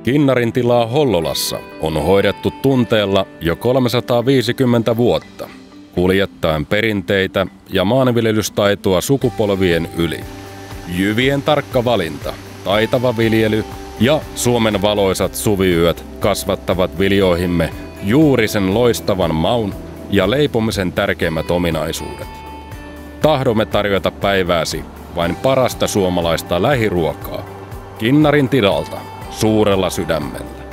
Kinnarin tilaa Hollolassa on hoidettu tunteella jo 350 vuotta, kuljettaen perinteitä ja maanviljelystaitoa sukupolvien yli. Jyvien tarkka valinta, taitava viljely ja Suomen valoisat suviyöt kasvattavat viljoihimme juuri sen loistavan maun ja leipomisen tärkeimmät ominaisuudet. Tahdomme tarjota päivääsi vain parasta suomalaista lähiruokaa. Kinnarin tilalta suurella sydämellä.